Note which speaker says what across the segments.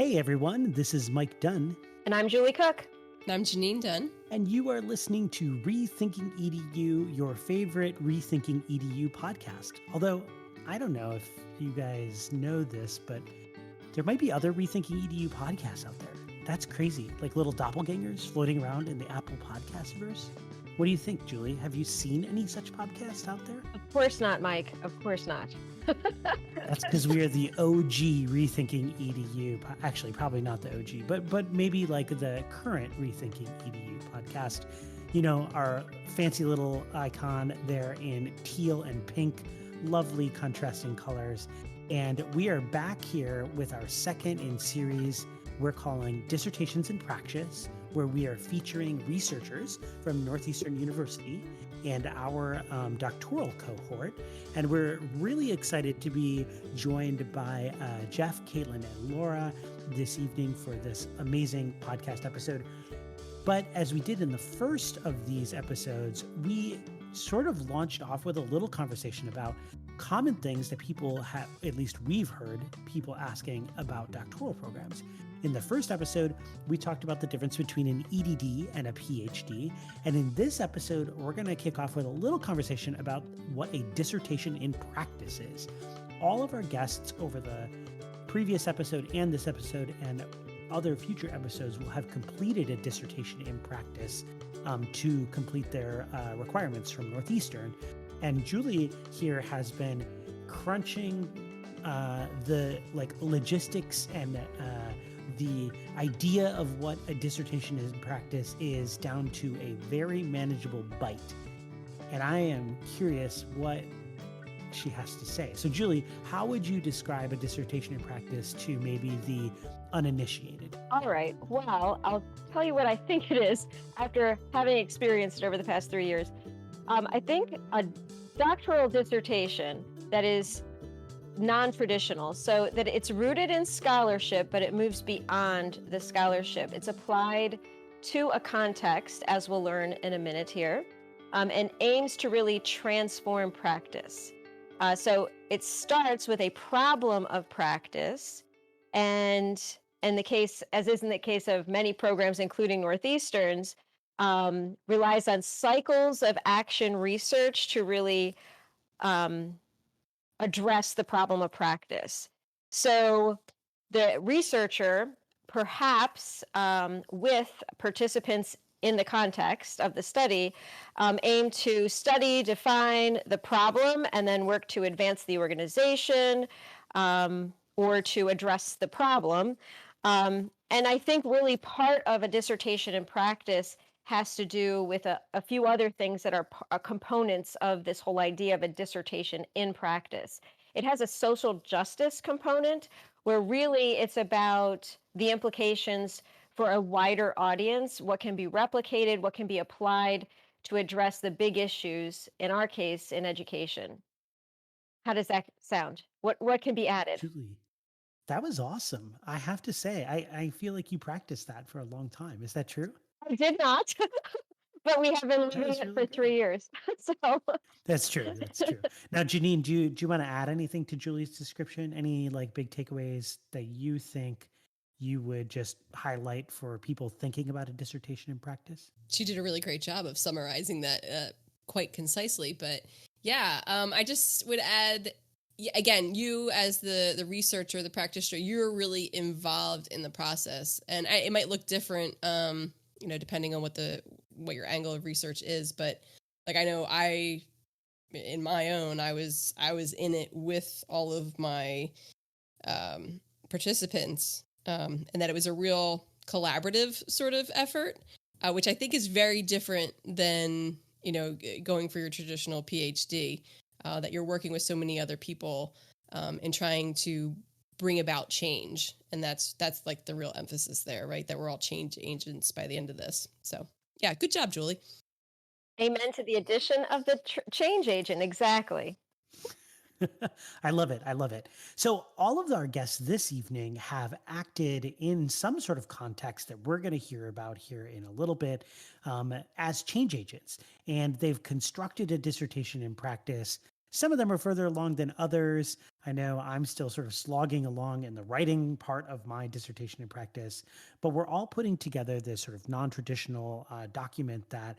Speaker 1: Hey everyone, this is Mike Dunn.
Speaker 2: And I'm Julie Cook.
Speaker 3: And I'm Janine Dunn.
Speaker 1: And you are listening to Rethinking EDU, your favorite Rethinking EDU podcast. Although, I don't know if you guys know this, but there might be other Rethinking EDU podcasts out there. That's crazy, like little doppelgangers floating around in the Apple Podcastverse. What do you think, Julie? Have you seen any such podcasts out there?
Speaker 2: Of course not, Mike. Of course not.
Speaker 1: That's because we are the OG Rethinking EDU. Actually, probably not the OG, but maybe like the current Rethinking EDU podcast. You know, our fancy little icon there in teal and pink, lovely contrasting colors. And we are back here with our second in series we're calling Dissertations in Practice, where we are featuring researchers from Northeastern University and our doctoral cohort. And we're really excited to be joined by Jeff, Katelyn, and Laura this evening for this amazing podcast episode. But as we did in the first of these episodes, we sort of launched off with a little conversation about common things that people have, at least we've heard people asking about doctoral programs. In the first episode, we talked about the difference between an EDD and a PhD. And in this episode, we're going to kick off with a little conversation about what a dissertation in practice is. All of our guests over the previous episode and this episode and other future episodes will have completed a dissertation in practice to complete their requirements from Northeastern. And Julie here has been crunching the logistics and the idea of what a dissertation in practice is down to a very manageable bite. And I am curious what she has to say. So Julie, how would you describe a dissertation in practice to maybe the uninitiated?
Speaker 2: All right. Well, I'll tell you what I think it is after having experienced it over the past 3 years. I think a doctoral dissertation that is non-traditional, so that it's rooted in scholarship, but it moves beyond the scholarship. It's applied to a context, as we'll learn in a minute here, and aims to really transform practice. So it starts with a problem of practice, and in the case, as is in the case of many programs, including Northeastern's, relies on cycles of action research to really address the problem of practice. So the researcher, perhaps with participants in the context of the study, aim to study, define the problem, and then work to advance the organization or to address the problem. And I think really part of a dissertation in practice has to do with a few other things that are components of this whole idea of a dissertation in practice. It has a social justice component where really it's about the implications for a wider audience, what can be replicated, what can be applied to address the big issues, in our case, in education. How does that sound? What can be added?
Speaker 1: Julie, that was awesome. I have to say, I feel like you practiced that for a long time. Is that true?
Speaker 2: I did not, but we have been living it for 3 years. So
Speaker 1: That's true. That's true. Now, Janine, do you want to add anything to Julie's description? Any like big takeaways that you think you would just highlight for people thinking about a dissertation in practice?
Speaker 3: She did a really great job of summarizing that quite concisely. But yeah, I just would add, again, you as the researcher, the practitioner, you're really involved in the process. And it might look different, depending on what your angle of research is. But like, I know in my own, I was in it with all of my participants, and that it was a real collaborative sort of effort, which I think is very different than, going for your traditional PhD, that you're working with so many other people and trying to bring about change. And that's like the real emphasis there, right? That we're all change agents by the end of this. So yeah, good job, Julie.
Speaker 2: Amen to the addition of the change agent. Exactly.
Speaker 1: I love it. I love it. So all of our guests this evening have acted in some sort of context that we're going to hear about here in a little bit as change agents. And they've constructed a dissertation in practice. Some of them are further along than others. I know I'm still sort of slogging along in the writing part of my dissertation in practice, but we're all putting together this sort of non-traditional document that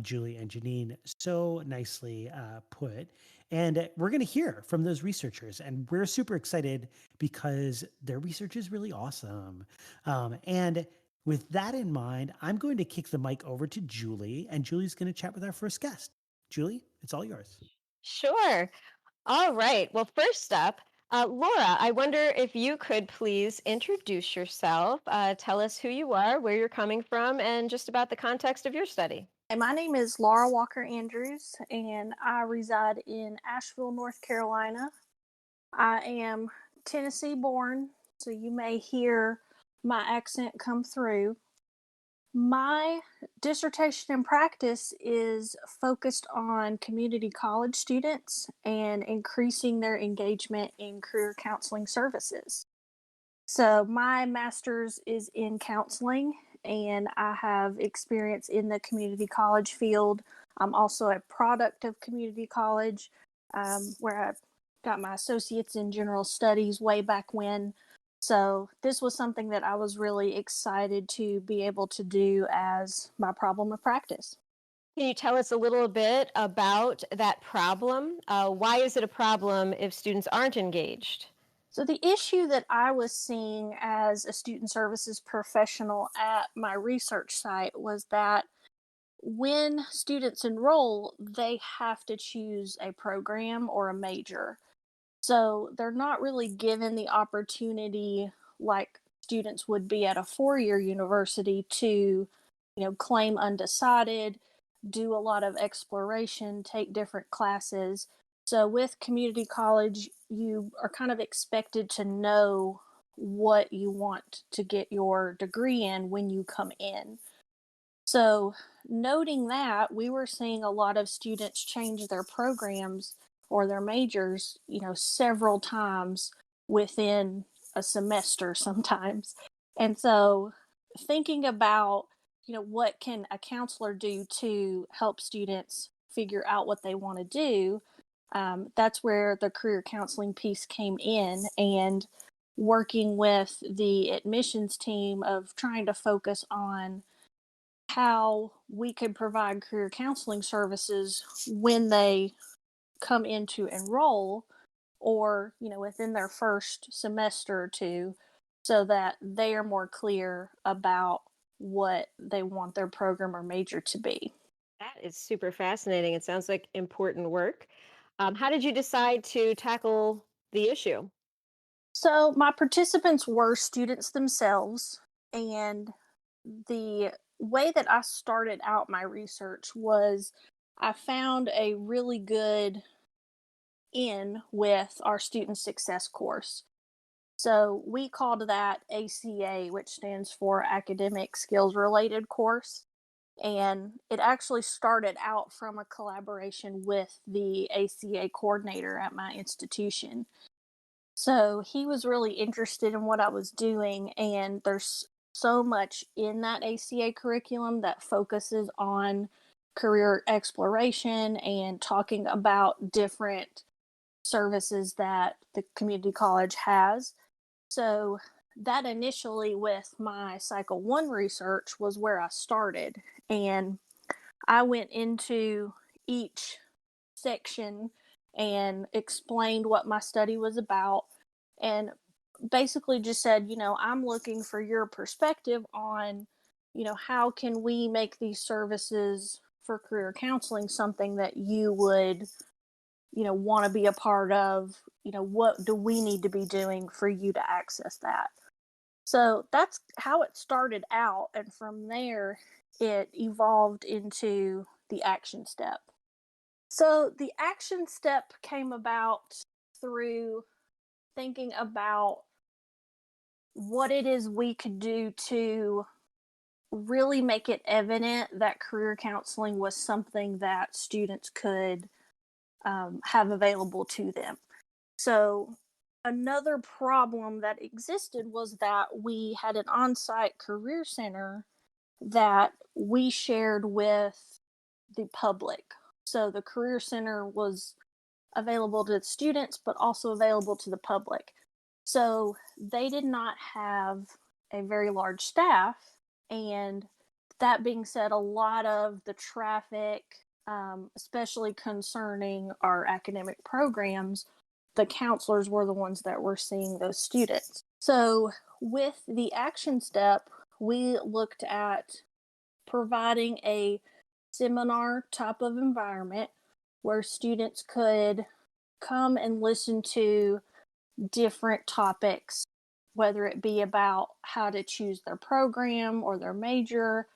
Speaker 1: Julie and Janine so nicely put. And we're going to hear from those researchers. And we're super excited because their research is really awesome. And with that in mind, I'm going to kick the mic over to Julie, and Julie's going to chat with our first guest. Julie, it's all yours.
Speaker 2: Sure. All right. Well, first up, Laura, I wonder if you could please introduce yourself, tell us who you are, where you're coming from, and just about the context of your study.
Speaker 4: My name is Laura Walker Andrews, and I reside in Asheville, North Carolina. I am Tennessee born, so you may hear my accent come through. My dissertation in practice is focused on community college students and increasing their engagement in career counseling services. So, my master's is in counseling, and I have experience in the community college field. I'm also a product of community college, where I got my associates in general studies way back when. So, this was something that I was really excited to be able to do as my problem of practice.
Speaker 2: Can you tell us a little bit about that problem? Why is it a problem if students aren't engaged?
Speaker 4: So, the issue that I was seeing as a student services professional at my research site was that when students enroll, they have to choose a program or a major. So, they're not really given the opportunity like students would be at a 4-year university to, claim undecided, do a lot of exploration, take different classes. So with community college, you are kind of expected to know what you want to get your degree in when you come in. So, noting that, we were seeing a lot of students change their programs or their majors, several times within a semester sometimes. And so, thinking about, what can a counselor do to help students figure out what they want to do, that's where the career counseling piece came in, and working with the admissions team of trying to focus on how we could provide career counseling services when they come in to enroll, or within their first semester or two, so that they are more clear about what they want their program or major to be.
Speaker 2: That is super fascinating. It sounds like important work. How did you decide to tackle the issue?
Speaker 4: So my participants were students themselves, and the way that I started out my research was I found a really good in with our student success course. So we called that ACA, which stands for Academic Skills Related Course. And it actually started out from a collaboration with the ACA coordinator at my institution. So he was really interested in what I was doing, and there's so much in that ACA curriculum that focuses on career exploration and talking about different services that the community college has. So that initially with my cycle 1 research was where I started, and I went into each section and explained what my study was about, and basically just said, I'm looking for your perspective on, how can we make these services for career counseling something that you would, want to be a part of. What do we need to be doing for you to access that? So that's how it started out, and from there it evolved into the action step. So the action step came about through thinking about what it is we could do to really make it evident that career counseling was something that students could have available to them. So another problem that existed was that we had an on-site career center that we shared with the public. So the career center was available to students, but also available to the public. So they did not have a very large staff. And that being said, a lot of the traffic, especially concerning our academic programs, the counselors were the ones that were seeing those students. So with the action step, we looked at providing a seminar type of environment where students could come and listen to different topics, whether it be about how to choose their program or their major,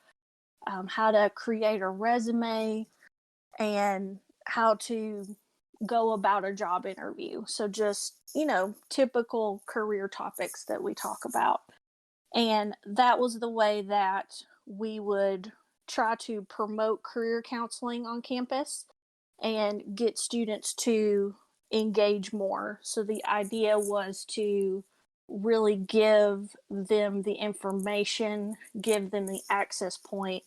Speaker 4: how to create a resume, and how to go about a job interview. So just, typical career topics that we talk about. And that was the way that we would try to promote career counseling on campus and get students to engage more. So the idea was to really give them the information, give them the access point,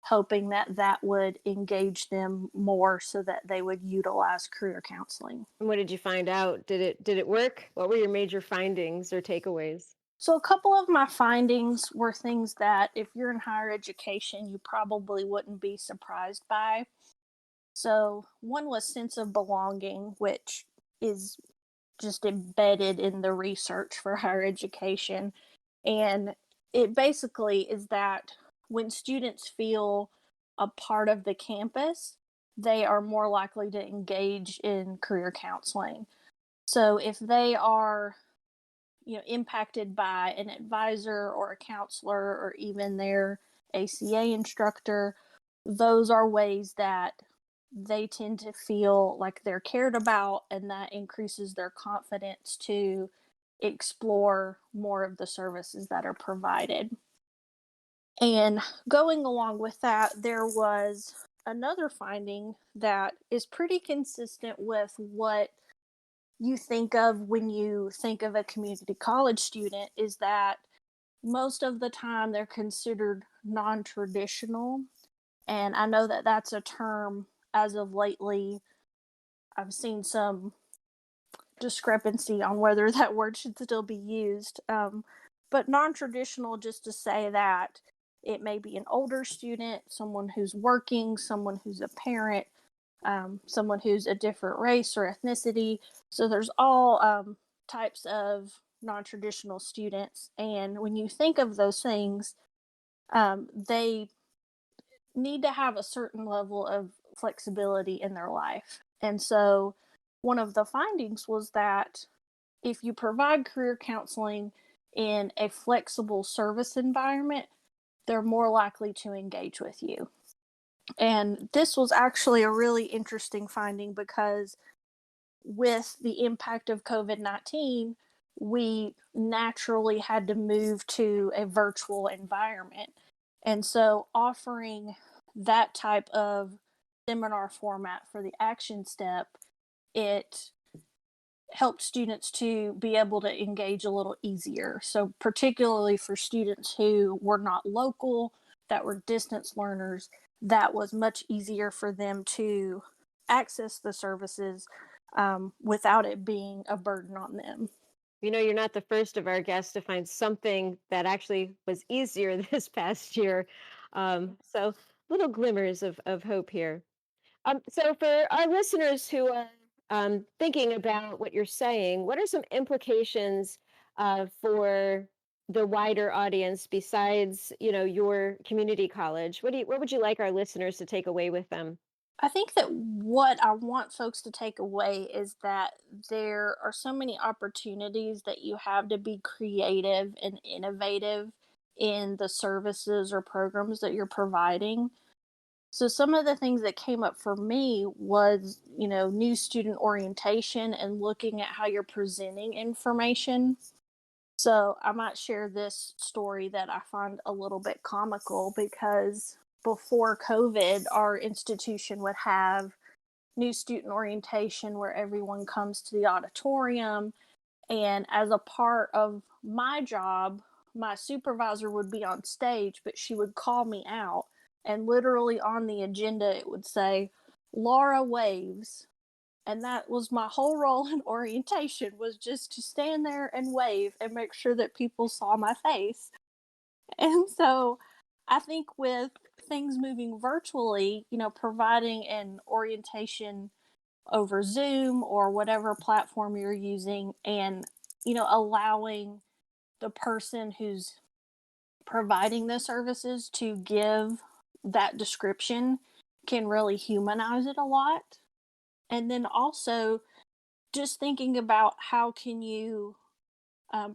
Speaker 4: hoping that that would engage them more so that they would utilize career counseling.
Speaker 2: And what did you find out? Did it work? What were your major findings or takeaways?
Speaker 4: So a couple of my findings were things that if you're in higher education, you probably wouldn't be surprised by. So one was sense of belonging, which is just embedded in the research for higher education. And it basically is that when students feel a part of the campus, they are more likely to engage in career counseling. So if they are, impacted by an advisor or a counselor or even their ACA instructor, those are ways that they tend to feel like they're cared about, and that increases their confidence to explore more of the services that are provided. And going along with that, there was another finding that is pretty consistent with what you think of when you think of a community college student, is that most of the time they're considered non-traditional. And I know that that's a term as of lately, I've seen some discrepancy on whether that word should still be used. But non-traditional, just to say that it may be an older student, someone who's working, someone who's a parent, someone who's a different race or ethnicity. So there's all types of non-traditional students. And when you think of those things, they need to have a certain level of flexibility in their life. And so one of the findings was that if you provide career counseling in a flexible service environment, they're more likely to engage with you. And this was actually a really interesting finding because with the impact of COVID-19, we naturally had to move to a virtual environment. And so offering that type of seminar format for the action step, it helped students to be able to engage a little easier. So particularly for students who were not local, that were distance learners, that was much easier for them to access the services without it being a burden on them.
Speaker 2: You're not the first of our guests to find something that actually was easier this past year. So little glimmers of hope here. So for our listeners who are thinking about what you're saying, what are some implications for the wider audience besides, your community college? What would you like our listeners to take away with them?
Speaker 4: I think that what I want folks to take away is that there are so many opportunities that you have to be creative and innovative in the services or programs that you're providing. So some of the things that came up for me was, new student orientation and looking at how you're presenting information. So I might share this story that I find a little bit comical because before COVID, our institution would have new student orientation where everyone comes to the auditorium. And as a part of my job, my supervisor would be on stage, but she would call me out. And literally on the agenda, it would say, Laura waves. And that was my whole role in orientation, was just to stand there and wave and make sure that people saw my face. And so I think with things moving virtually, providing an orientation over Zoom or whatever platform you're using, and, allowing the person who's providing the services to give that description can really humanize it a lot. And then also just thinking about how can you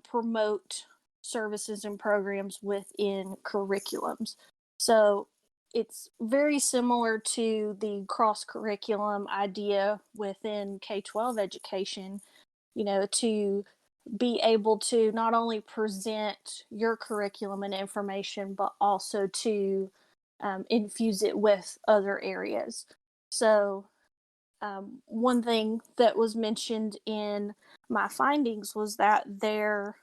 Speaker 4: promote services and programs within curriculums. So it's very similar to the cross curriculum idea within K-12 education, to be able to not only present your curriculum and information, but also to infuse it with other areas. So one thing that was mentioned in my findings was that there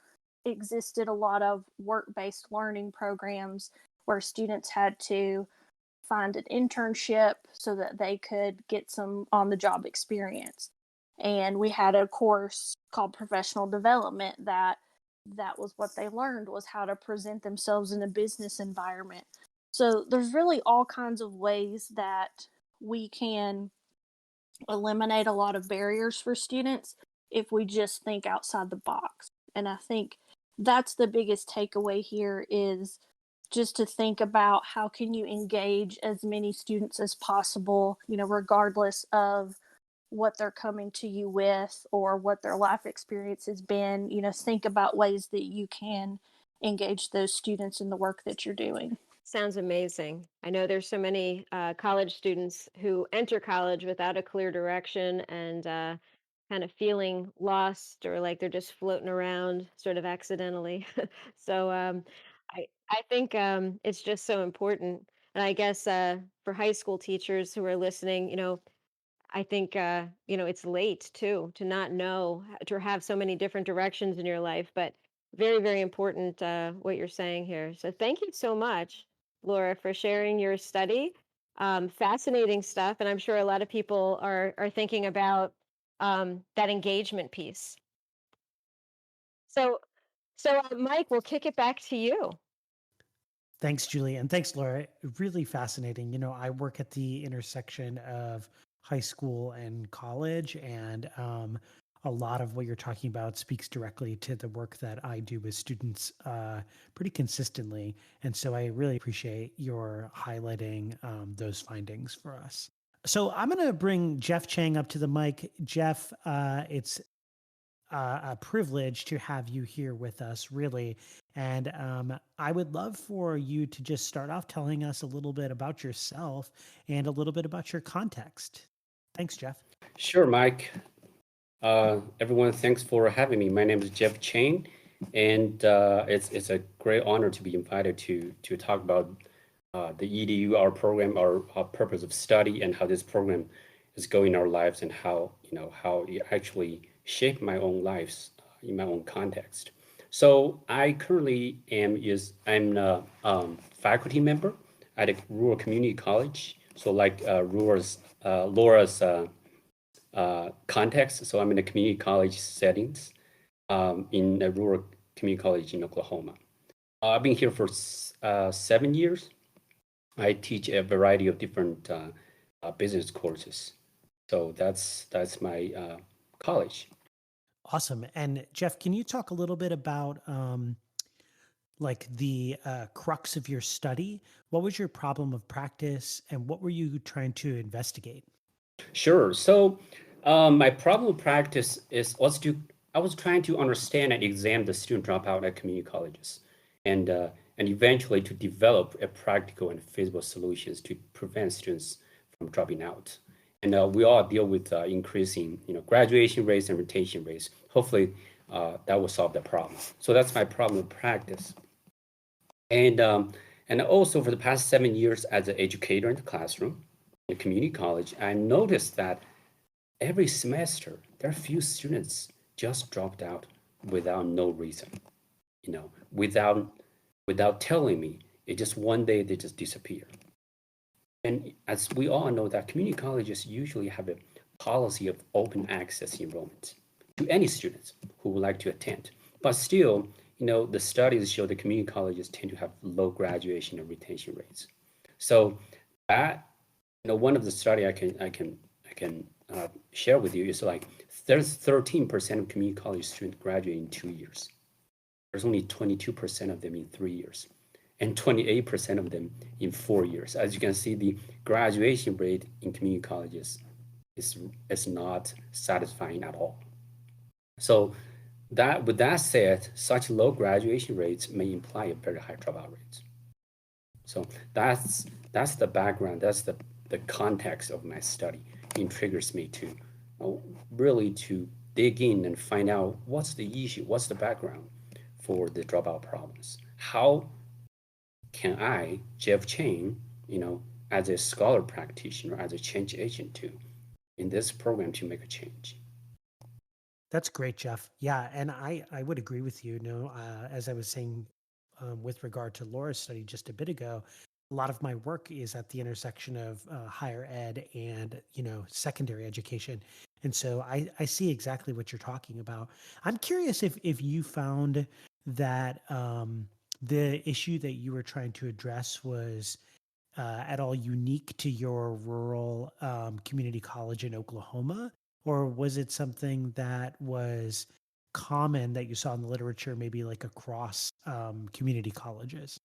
Speaker 4: existed a lot of work-based learning programs where students had to find an internship so that they could get some on-the-job experience. And we had a course called professional development that was what they learned, was how to present themselves in a business environment. So there's really all kinds of ways that we can eliminate a lot of barriers for students if we just think outside the box. And I think that's the biggest takeaway here, is just to think about how can you engage as many students as possible, regardless of what they're coming to you with or what their life experience has been. Think about ways that you can engage those students in the work that you're doing.
Speaker 2: Sounds amazing. I know there's so many college students who enter college without a clear direction and kind of feeling lost, or like they're just floating around sort of accidentally. So I think it's just so important. And I guess for high school teachers who are listening, I think it's late too to not know, to have so many different directions in your life, but very, very important what you're saying here. So thank you so much, Laura, for sharing your study. Fascinating stuff, and I'm sure a lot of people are thinking about that engagement piece. So Mike, we'll kick it back to you.
Speaker 1: Thanks, Julie. And thanks, Laura. Really fascinating. I work at the intersection of high school and college, and a lot of what you're talking about speaks directly to the work that I do with students pretty consistently. And so I really appreciate your highlighting those findings for us. So I'm going to bring Jeff Chang up to the mic. Jeff, it's a privilege to have you here with us, really. And I would love for you to just start off telling us a little bit about yourself and a little bit about your context. Thanks, Jeff.
Speaker 5: Sure, Mike. Everyone, thanks for having me. My name is Jeff Cheng, and it's a great honor to be invited to talk about the EDU, our program, our purpose of study, and how this program is going in our lives, and how it actually shaped my own lives in my own context. So I currently I'm a faculty member at a rural community college. So like Laura's context. So I'm in a community college settings in a rural community college in Oklahoma. I've been here for 7 years. I teach a variety of different business courses. So that's my college.
Speaker 1: Awesome. And Jeff, can you talk a little bit about like the crux of your study? What was your problem of practice, and what were you trying to investigate?
Speaker 5: Sure. So my problem of practice I was trying to understand and examine the student dropout at community colleges, and eventually to develop a practical and feasible solutions to prevent students from dropping out. And we all deal with increasing, graduation rates and retention rates. Hopefully, that will solve the problem. So that's my problem of practice. And also for the past 7 years as an educator in the classroom in a community college, I noticed that every semester there are few students just dropped out without no reason, without telling me. It just one day they just disappear. And as we all know, that community colleges usually have a policy of open access enrollment to any students who would like to attend. But still, the studies show the community colleges tend to have low graduation and retention rates. So that, one of the study I can share with you is like there's 13% of community college students graduate in 2 years. There's only 22% of them in 3 years, and 28% of them in 4 years. As you can see, the graduation rate in community colleges is not satisfying at all. So with that said, such low graduation rates may imply a very high dropout rates. So that's the background, that's the context of my study. It triggers me to really to dig in and find out what's the issue, what's the background for the dropout problems. How can I, Jeff Cheng, as a scholar practitioner, as a change agent in this program to make a change?
Speaker 1: That's great, Jeff. Yeah, and I would agree with you. As I was saying with regard to Laura's study just a bit ago, a lot of my work is at the intersection of higher ed and secondary education, and so I see exactly what you're talking about. I'm curious if you found that the issue that you were trying to address was at all unique to your rural community college in Oklahoma, or was it something that was common that you saw in the literature, maybe like across community colleges?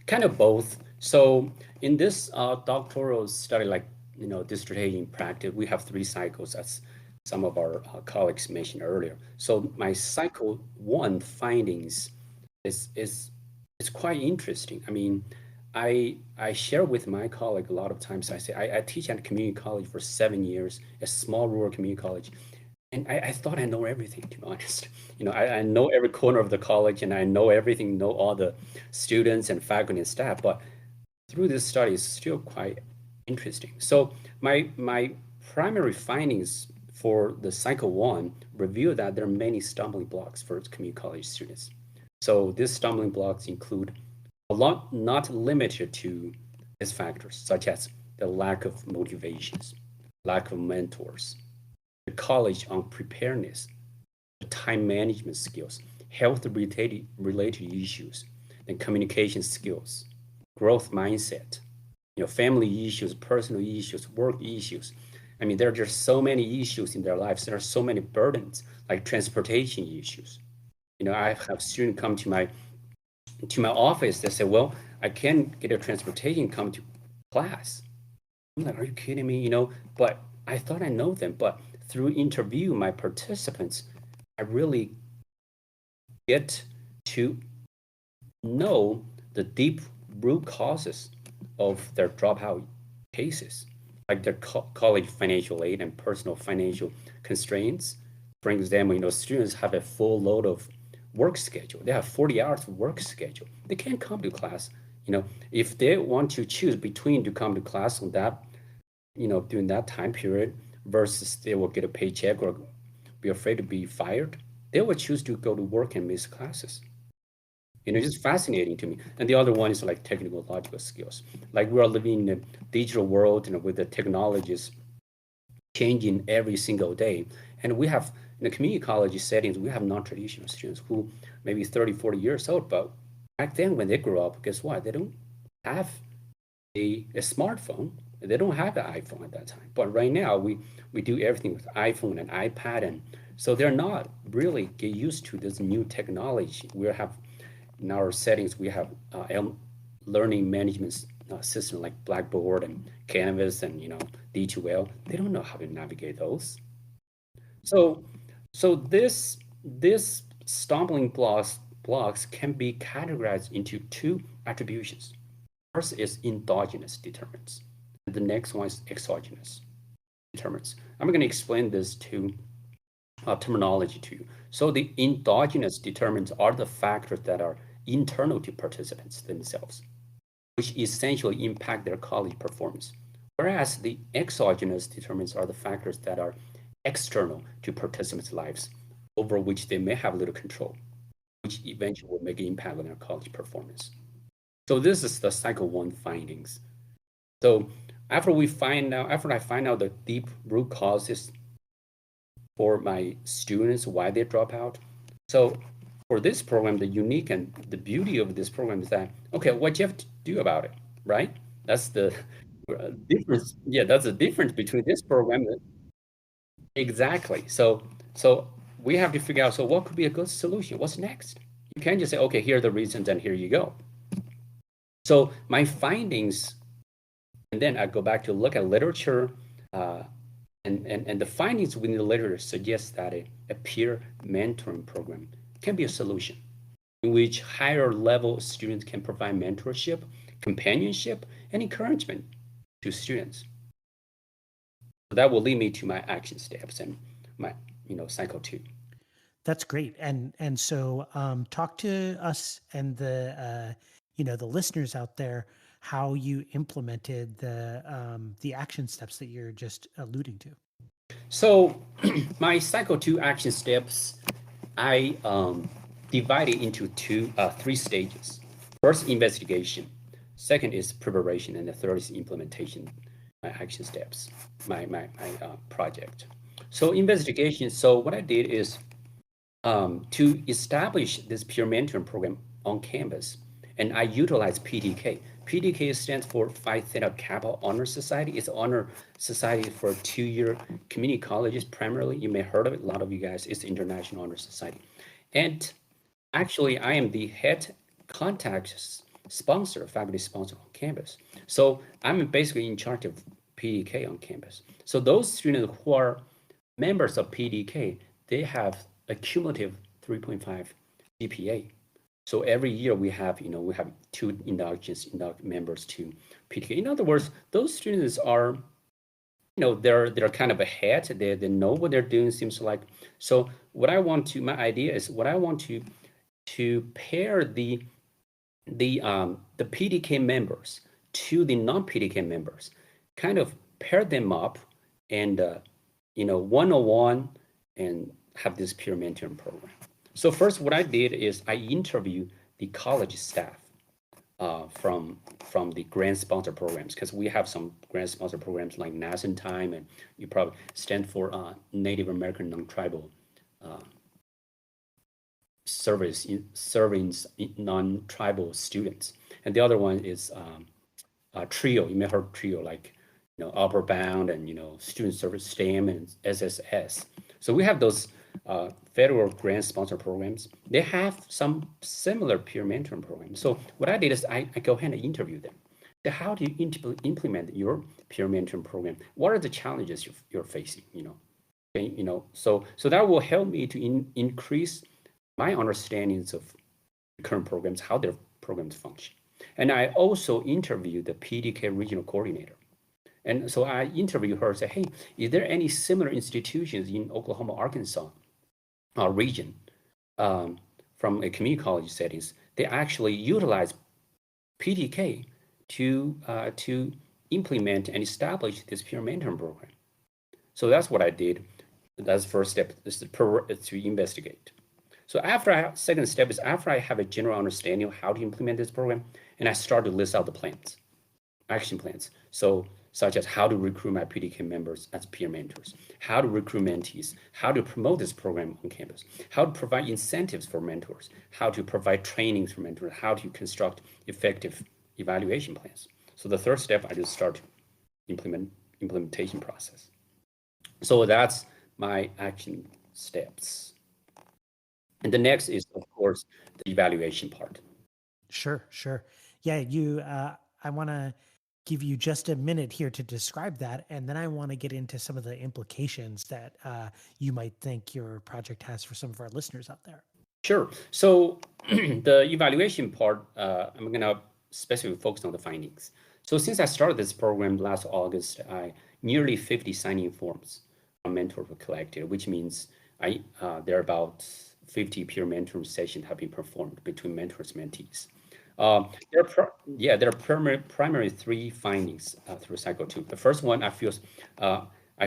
Speaker 5: Kind of both. So in this doctoral study, like dissertation practice, we have 3 cycles, as some of our colleagues mentioned earlier. So my cycle 1 findings is quite interesting. I mean, I share with my colleague a lot of times. I say I teach at a community college for 7 years, a small rural community college, and I thought I know everything, to be honest. I know every corner of the college, and I know everything, know all the students and faculty and staff. But through this study, it's still quite interesting. So my primary findings for the cycle 1 reveal that there are many stumbling blocks for community college students. So these stumbling blocks include a lot, not limited to these factors, such as the lack of motivations, lack of mentors, the college unpreparedness, the time management skills, health-related issues, and communication skills, growth mindset, family issues, personal issues, work issues. I mean, there are just so many issues in their lives. There are so many burdens, like transportation issues. I have students come to my office. They say, well, I can't get a transportation, come to class. I'm like, are you kidding me? But I thought I know them. But through interview my participants, I really get to know the deep root causes of their dropout cases, like their college financial aid and personal financial constraints. For example, students have a full load of work schedule. They have 40 hours of work schedule. They can't come to class. If they want to choose between to come to class on that, during that time period versus they will get a paycheck or be afraid to be fired, they will choose to go to work and miss classes. It's just fascinating to me. And the other one is like technical logical skills. Like we are living in a digital world, with the technologies changing every single day. And we have, in the community college settings, we have non-traditional students who maybe 30, 40 years old, but back then when they grow up, guess what? They don't have a smartphone. They don't have an iPhone at that time. But right now, we do everything with iPhone and iPad. And so they're not really get used to this new technology. We have, in our settings, we have learning management system like Blackboard and Canvas and, D2L. They don't know how to navigate those. So this stumbling blocks can be categorized into 2 attributions. First is endogenous determinants, and the next one is exogenous determinants. I'm going to explain this terminology to you. So the endogenous determinants are the factors that are internal to participants themselves, which essentially impact their college performance. Whereas the exogenous determinants are the factors that are external to participants' lives, over which they may have little control, which eventually will make an impact on their college performance. So this is the cycle 1 findings. So after I find out the deep root causes for my students, why they drop out. So for this program, the unique and the beauty of this program is that, okay, what you have to do about it, right? That's the difference. Yeah, that's the difference between this program. Exactly. So we have to figure out, so what could be a good solution? What's next? You can't just say, okay, here are the reasons and here you go. So my findings, and then I go back to look at literature, and the findings within the literature suggest that a peer mentoring program can be a solution in which higher level students can provide mentorship, companionship, and encouragement to students. So that will lead me to my action steps and my cycle 2.
Speaker 1: That's great. And so talk to us and the the listeners out there how you implemented the action steps that you're just alluding to.
Speaker 5: So my cycle 2 action steps, I divided into three stages. First, investigation. Second is preparation, and the third is implementation. My action steps, my project. So investigation. So what I did is to establish this peer mentoring program on campus, and I utilized PTK. PTK stands for Phi Theta Kappa Honor Society. It's an honor society for 2-year community colleges primarily. You may have heard of it. A lot of you guys, it's the International Honor Society. And actually, I am the head contact sponsor, faculty sponsor on campus. So I'm basically in charge of PTK on campus. So those students who are members of PTK, they have a cumulative 3.5 GPA. So every year we have 2 induct members to PTK. In other words, those students are, they're kind of ahead. They know what they're doing, seems like. So my idea is what I want to pair the PTK members to the non-PTK members, kind of pair them up and one-on-one and have this peer mentoring program. So first, what I did is I interviewed the college staff from the grant sponsor programs, because we have some grant sponsor programs like NASA Time, and you probably stand for Native American Non-Tribal serving non-tribal students, and the other one is TRIO. You may have heard TRIO, like Upper Bound and Student Service STEM and SSS. So we have those federal grant sponsor programs. They have some similar peer mentoring programs. So what I did is I go ahead and interview them. So how do you implement your peer mentoring program? What are the challenges you're facing? So that will help me to increase my understandings of current programs, how their programs function. And I also interviewed the PTK regional coordinator. And so I interviewed her and said, hey, is there any similar institutions in Oklahoma, Arkansas region from a community college settings? They actually utilize PTK to implement and establish this peer mentoring program. So that's what I did. That's the first step, is to investigate. So second step is after I have a general understanding of how to implement this program, and I start to list out the plans, action plans. So such as how to recruit my PTK members as peer mentors, how to recruit mentees, how to promote this program on campus, how to provide incentives for mentors, how to provide trainings for mentors, how to construct effective evaluation plans. So the third step, I just start implementation process. So that's my action steps. And the next is, of course, the evaluation part.
Speaker 1: Sure. Yeah, I want to give you just a minute here to describe that, and then I want to get into some of the implications that you might think your project has for some of our listeners out there.
Speaker 5: Sure. So the evaluation part, I'm going to specifically focus on the findings. So since I started this program last August, nearly 50 sign-in forms from mentors were collected, which means there are about 50 peer mentoring sessions have been performed between mentors and mentees. There are primary 3 findings through cycle 2. The first one, I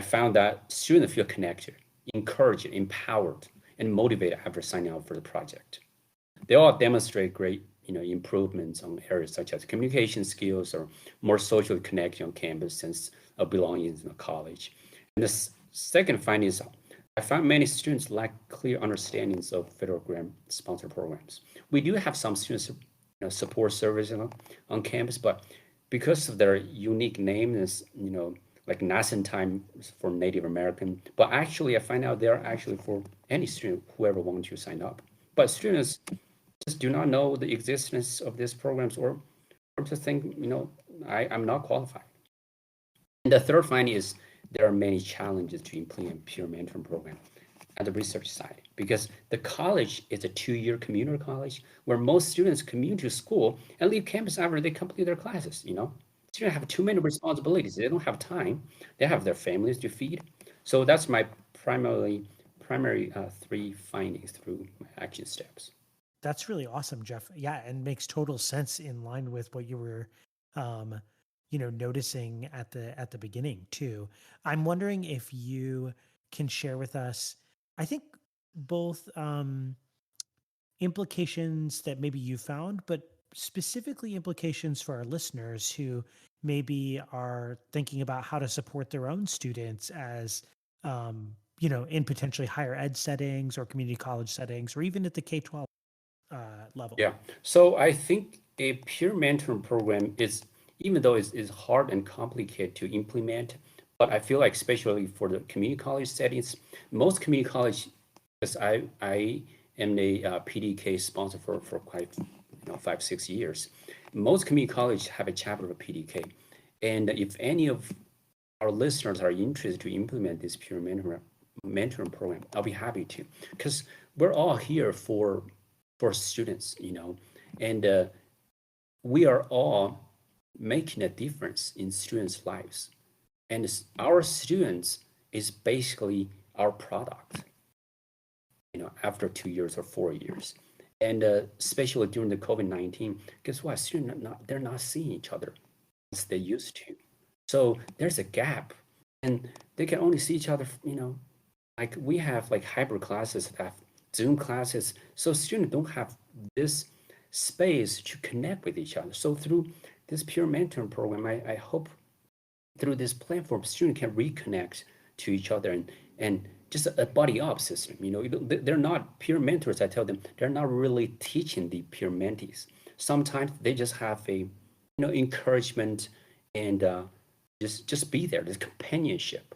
Speaker 5: found that students feel connected, encouraged, empowered, and motivated after signing up for the project. They all demonstrate great, improvements on areas such as communication skills or more social connection on campus sense of belonging in the college. And the second finding is I found many students lack clear understandings of federal grant sponsored programs. We do have some students support services on campus, but because of their unique name is, like nascent time for Native American, but actually I find out they're actually for any student, whoever wants to sign up. But students just do not know the existence of these programs or just think, I'm not qualified. And the third finding is there are many challenges to implement peer mentoring program at the research side because the college is a 2-year community college where most students commute to school and leave campus after they complete their classes. Students have too many responsibilities. They don't have time. They have their families to feed. So that's my primary 3 findings through my action steps.
Speaker 1: That's really awesome, Jeff. Yeah, and makes total sense in line with what you were, um, noticing at the beginning too. I'm wondering if you can share with us. I think both implications that maybe you found, but specifically implications for our listeners who maybe are thinking about how to support their own students as in potentially higher ed settings or community college settings or even at the K-12 level.
Speaker 5: Yeah. So I think a peer mentoring program is, even though it's hard and complicated to implement, but I feel like especially for the community college settings, most community college, because I am a PDK sponsor for quite 5-6 years. Most community college have a chapter of a PDK, and if any of our listeners are interested to implement this peer mentoring program, I'll be happy to, because we're all here for students, and we are all making a difference in students' lives. And our students is basically our product, after 2 years or 4 years. And especially during the COVID-19, guess what? Students, they're not seeing each other as they used to. So there's a gap. And they can only see each other, like we have like hybrid classes, have Zoom classes. So students don't have this space to connect with each other. So through this peer mentoring program, I hope through this platform, students can reconnect to each other and just a buddy up system. They're not peer mentors. I tell them they're not really teaching the peer mentees. Sometimes they just have a, encouragement and just be there, this companionship.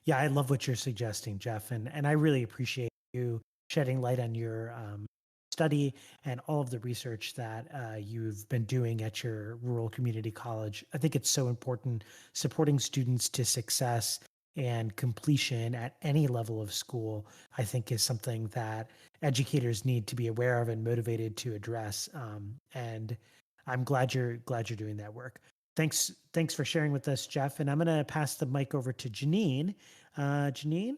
Speaker 1: Yeah, I love what you're suggesting, Jeff, and I really appreciate you shedding light on your study and all of the research that you've been doing at your rural community college. I think it's so important. Supporting students to success and completion at any level of school, I think, is something that educators need to be aware of and motivated to address. And I'm glad you're doing that work. Thanks for sharing with us, Jeff. And I'm going to pass the mic over to Janine. Janine,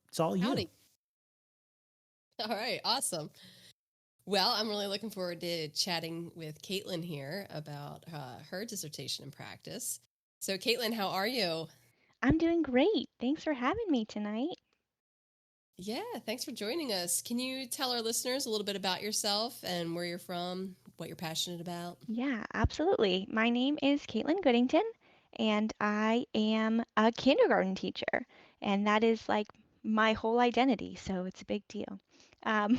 Speaker 1: it's all you.
Speaker 3: Howdy. All right, awesome. Well, I'm really looking forward to chatting with Katelyn here about her dissertation in practice. So, Katelyn, how are you?
Speaker 6: I'm doing great. Thanks for having me tonight.
Speaker 3: Yeah, thanks for joining us. Can you tell our listeners a little bit about yourself and where you're from, what you're passionate about?
Speaker 6: Yeah, absolutely. My name is Katelyn Goodington, and I am a kindergarten teacher, and that is like my whole identity, so it's a big deal.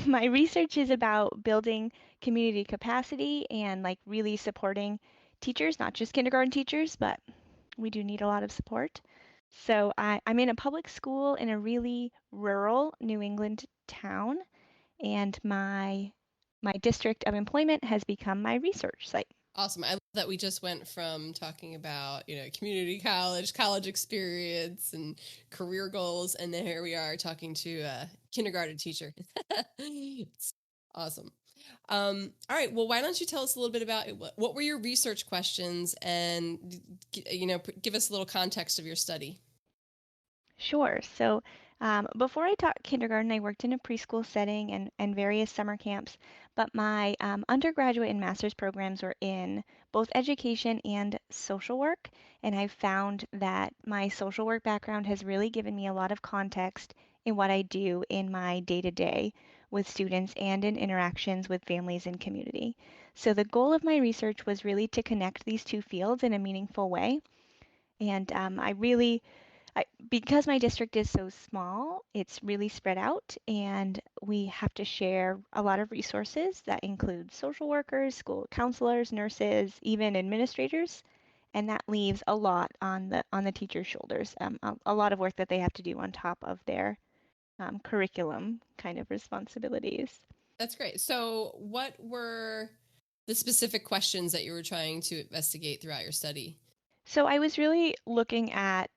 Speaker 6: My research is about building community capacity and like really supporting teachers, not just kindergarten teachers, but we do need a lot of support. So I'm in a public school in a really rural New England town, and my district of employment has become my research site.
Speaker 3: Awesome. I love that we just went from talking about, community college experience and career goals. And then here we are talking to a kindergarten teacher. It's awesome. All right. Well, why don't you tell us a little bit about what were your research questions and, give us a little context of your study.
Speaker 6: Sure. So before I taught kindergarten, I worked in a preschool setting and various summer camps, but my undergraduate and master's programs were in both education and social work. And I've found that my social work background has really given me a lot of context in what I do in my day-to-day with students and in interactions with families and community. So the goal of my research was really to connect these two fields in a meaningful way. And because my district is so small, it's really spread out, and we have to share a lot of resources that include social workers, school counselors, nurses, even administrators, and that leaves a lot on the teacher's shoulders. A lot of work that they have to do on top of their curriculum kind of responsibilities.
Speaker 3: That's great. So, what were the specific questions that you were trying to investigate throughout your study?
Speaker 6: So I was really looking at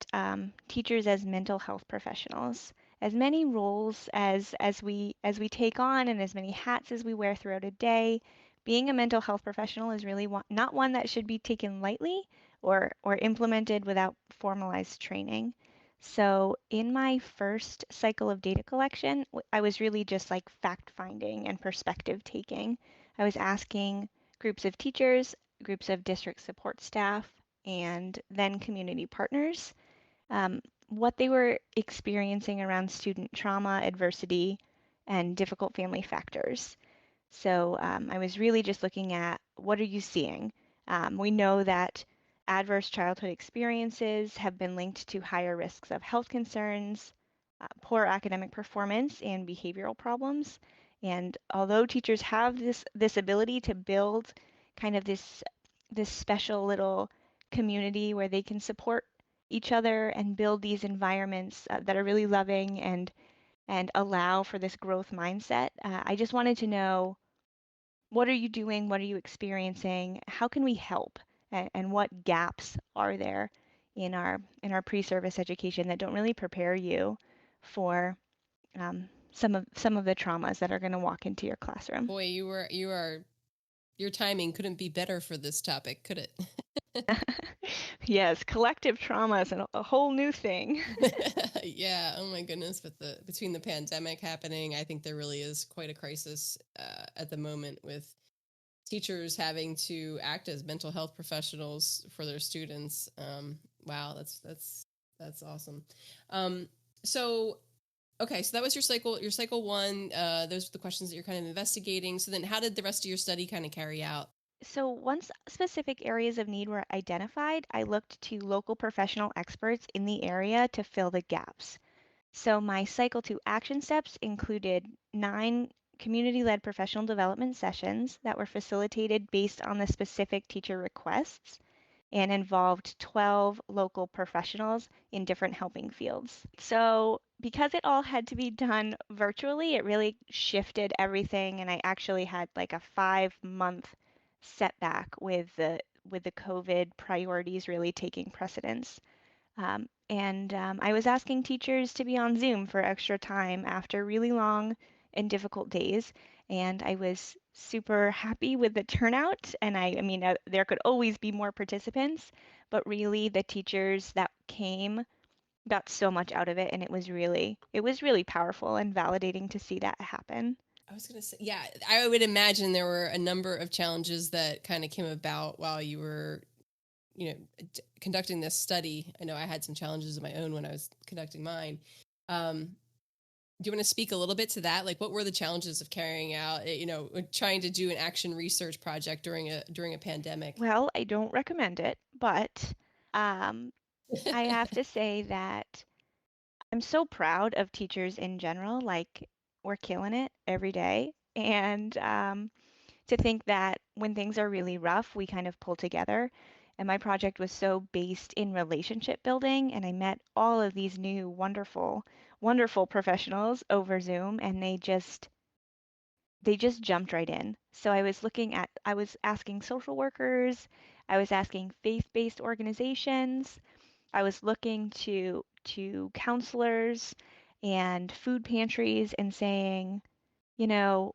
Speaker 6: teachers as mental health professionals. As many roles as we take on and as many hats as we wear throughout a day, being a mental health professional is really not one that should be taken lightly or implemented without formalized training. So in my first cycle of data collection, I was really just like fact finding and perspective taking. I was asking groups of teachers, groups of district support staff, and then community partners, what they were experiencing around student trauma, adversity, and difficult family factors. So I was really just looking at what are you seeing? We know that adverse childhood experiences have been linked to higher risks of health concerns, poor academic performance, and behavioral problems. And although teachers have this ability to build kind of this special little community where they can support each other and build these environments that are really loving and allow for this growth mindset. I just wanted to know, what are you doing? What are you experiencing? How can we help? And what gaps are there in our pre-service education that don't really prepare you for some of the traumas that are going to walk into your classroom?
Speaker 3: Boy, your timing couldn't be better for this topic, could it?
Speaker 6: Yes, collective trauma is a whole new thing.
Speaker 3: Yeah. Oh my goodness. Between the pandemic happening, I think there really is quite a crisis at the moment with teachers having to act as mental health professionals for their students. Wow, that's awesome. So okay, so that was your cycle one. Those were the questions that you're kind of investigating. So then, how did the rest of your study kind of carry out?
Speaker 6: So once specific areas of need were identified, I looked to local professional experts in the area to fill the gaps. So my cycle 2 action steps included 9 community-led professional development sessions that were facilitated based on the specific teacher requests and involved 12 local professionals in different helping fields. So because it all had to be done virtually, it really shifted everything, and I actually had like a 5-month setback with the COVID priorities really taking precedence. I was asking teachers to be on Zoom for extra time after really long and difficult days. And I was super happy with the turnout. And I mean, there could always be more participants, but really the teachers that came got so much out of it. And it was really powerful and validating to see that happen.
Speaker 3: I was going to say, yeah, I would imagine there were a number of challenges that kind of came about while you were, conducting this study. I know I had some challenges of my own when I was conducting mine. Do you want to speak a little bit to that? Like, what were the challenges of carrying out, trying to do an action research project during a pandemic?
Speaker 6: Well, I don't recommend it, but I have to say that I'm so proud of teachers in general. Like, we're killing it every day. And to think that when things are really rough, we kind of pull together. And my project was so based in relationship building, and I met all of these new wonderful, wonderful professionals over Zoom, and they just jumped right in. So I was asking social workers, I was asking faith-based organizations, I was looking to counselors and food pantries and saying,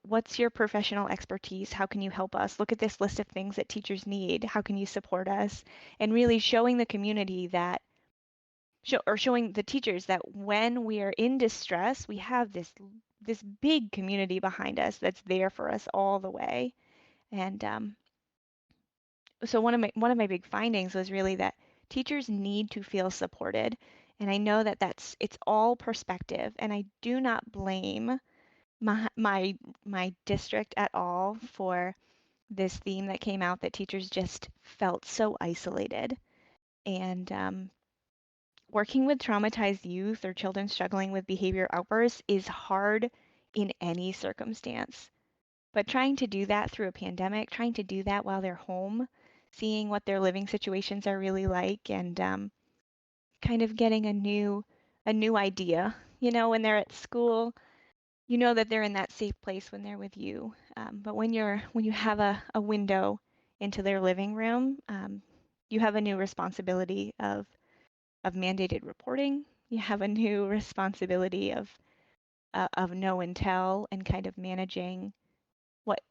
Speaker 6: what's your professional expertise? How can you help us? Look at this list of things that teachers need. How can you support us? And really showing the community showing the teachers that when we are in distress, we have this big community behind us that's there for us all the way. And so one of my big findings was really that teachers need to feel supported. And I know that it's all perspective, and I do not blame my district at all for this theme that came out that teachers just felt so isolated. And working with traumatized youth or children struggling with behavior outbursts is hard in any circumstance. But trying to do that through a pandemic, trying to do that while they're home, seeing what their living situations are really like, and kind of getting a new idea. You know, when they're at school, you know that they're in that safe place when they're with you. But when you have a window into their living room, you have a new responsibility of mandated reporting. You have a new responsibility of know and tell and kind of managing what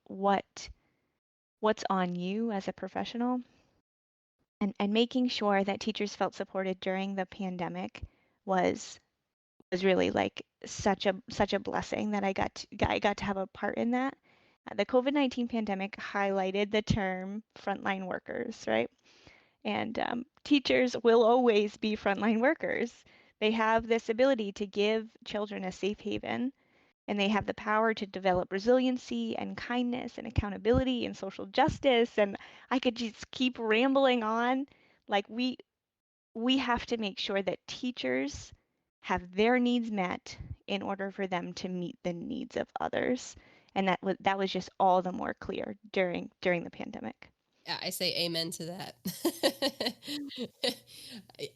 Speaker 6: what's on you as a professional, and making sure that teachers felt supported during the pandemic was really like such a blessing that I got to have a part in that. The COVID-19 pandemic highlighted the term frontline workers, right? And teachers will always be frontline workers. They have this ability to give children a safe haven, and they have the power to develop resiliency and kindness and accountability and social justice. And I could just keep rambling on. Like we have to make sure that teachers have their needs met in order for them to meet the needs of others. And that was just all the more clear during the pandemic.
Speaker 3: Yeah, I say amen to that.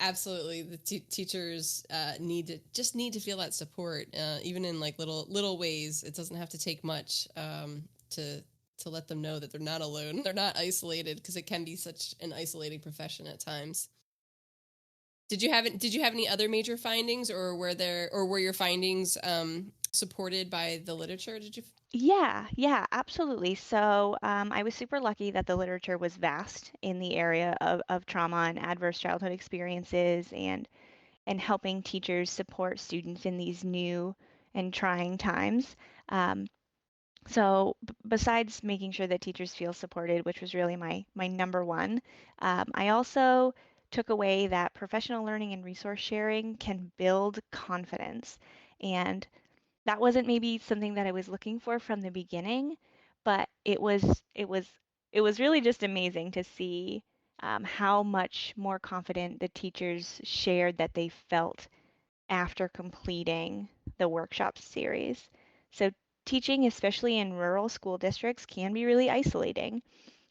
Speaker 3: Absolutely, the teachers need to feel that support, even in like little ways. It doesn't have to take much to let them know that they're not alone, they're not isolated, because it can be such an isolating profession at times. Did you have any other major findings, or were your findings supported by the literature? Did you?
Speaker 6: Yeah, absolutely. So I was super lucky that the literature was vast in the area of trauma and adverse childhood experiences, and helping teachers support students in these new and trying times. So besides making sure that teachers feel supported, which was really my number one, I also took away that professional learning and resource sharing can build confidence. And that wasn't maybe something that I was looking for from the beginning, but it was really just amazing to see how much more confident the teachers shared that they felt after completing the workshop series. So teaching, especially in rural school districts, can be really isolating.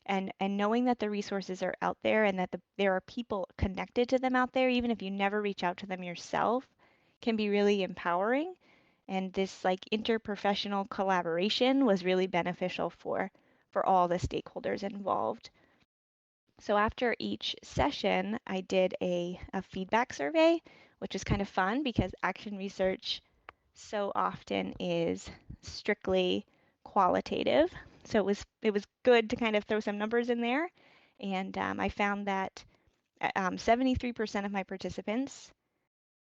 Speaker 6: And knowing that the resources are out there and that there are people connected to them out there, even if you never reach out to them yourself, can be really empowering. And this like interprofessional collaboration was really beneficial for all the stakeholders involved. So after each session, I did a feedback survey, which is kind of fun because action research so often is strictly qualitative. So it was good to kind of throw some numbers in there. And I found that 73% of my participants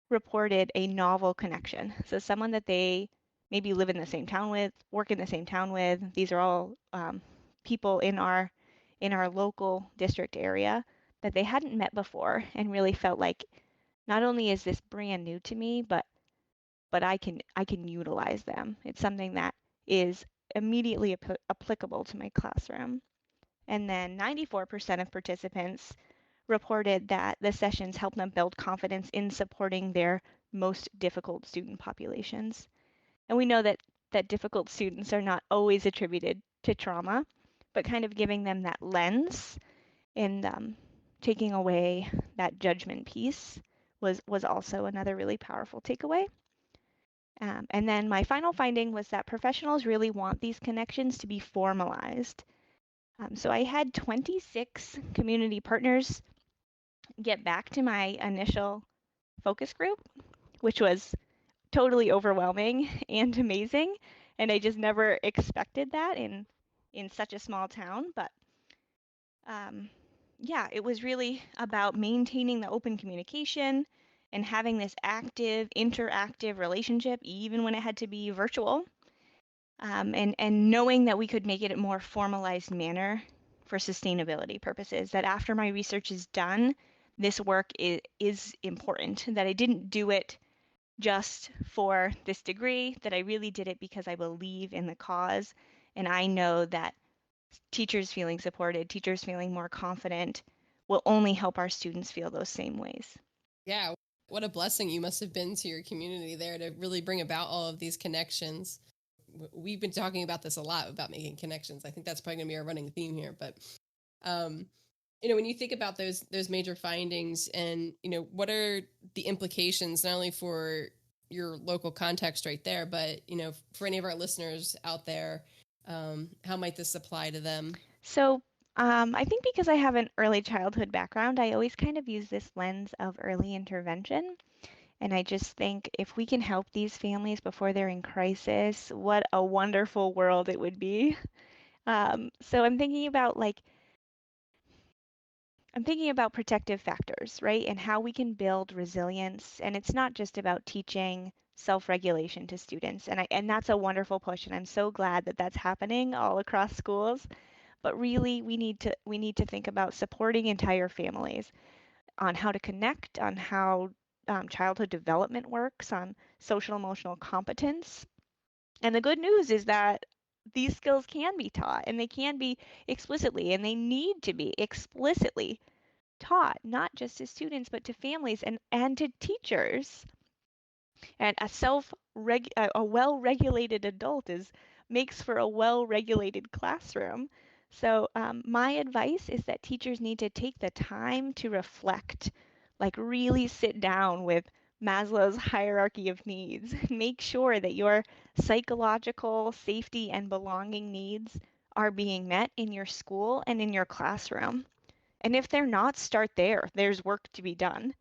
Speaker 6: reported a novel connection. So someone that they maybe live in the same town with, work in the same town with. These are all people in our local district area that they hadn't met before, and really felt like not only is this brand new to me, but I can utilize them. It's something that is immediately applicable to my classroom. And then 94% of participants reported that the sessions help them build confidence in supporting their most difficult student populations. And we know that difficult students are not always attributed to trauma, but kind of giving them that lens and taking away that judgment piece was also another really powerful takeaway. And then my final finding was that professionals really want these connections to be formalized. So I had 26 community partners get back to my initial focus group, which was totally overwhelming and amazing. And I just never expected that in such a small town. But yeah, it was really about maintaining the open communication and having this active, interactive relationship, even when it had to be virtual. And knowing that we could make it a more formalized manner for sustainability purposes, that after my research is done, this work is important, that I didn't do it just for this degree, that I really did it because I believe in the cause. And I know that teachers feeling supported, teachers feeling more confident will only help our students feel those same ways.
Speaker 3: Yeah, what a blessing you must have been to your community there to really bring about all of these connections. We've been talking about this a lot, about making connections. I think that's probably going to be our running theme here. But, when you think about those major findings and, what are the implications, not only for your local context right there, but, for any of our listeners out there, how might this apply to them?
Speaker 6: So I think because I have an early childhood background, I always kind of use this lens of early intervention. And I just think if we can help these families before they're in crisis, what a wonderful world it would be. So I'm thinking about protective factors, right? And how we can build resilience. And it's not just about teaching self-regulation to students. And that's a wonderful push. And I'm so glad that that's happening all across schools. But really, we need to think about supporting entire families on how to connect, on how childhood development works, on social emotional competence. And the good news is that these skills can be taught, and they can be explicitly, and they need to be explicitly taught, not just to students, but to families and to teachers. And a well-regulated adult makes for a well-regulated classroom. So my advice is that teachers need to take the time to reflect, like really sit down with Maslow's hierarchy of needs. Make sure that your psychological safety and belonging needs are being met in your school and in your classroom. And if they're not, start there. There's work to be done.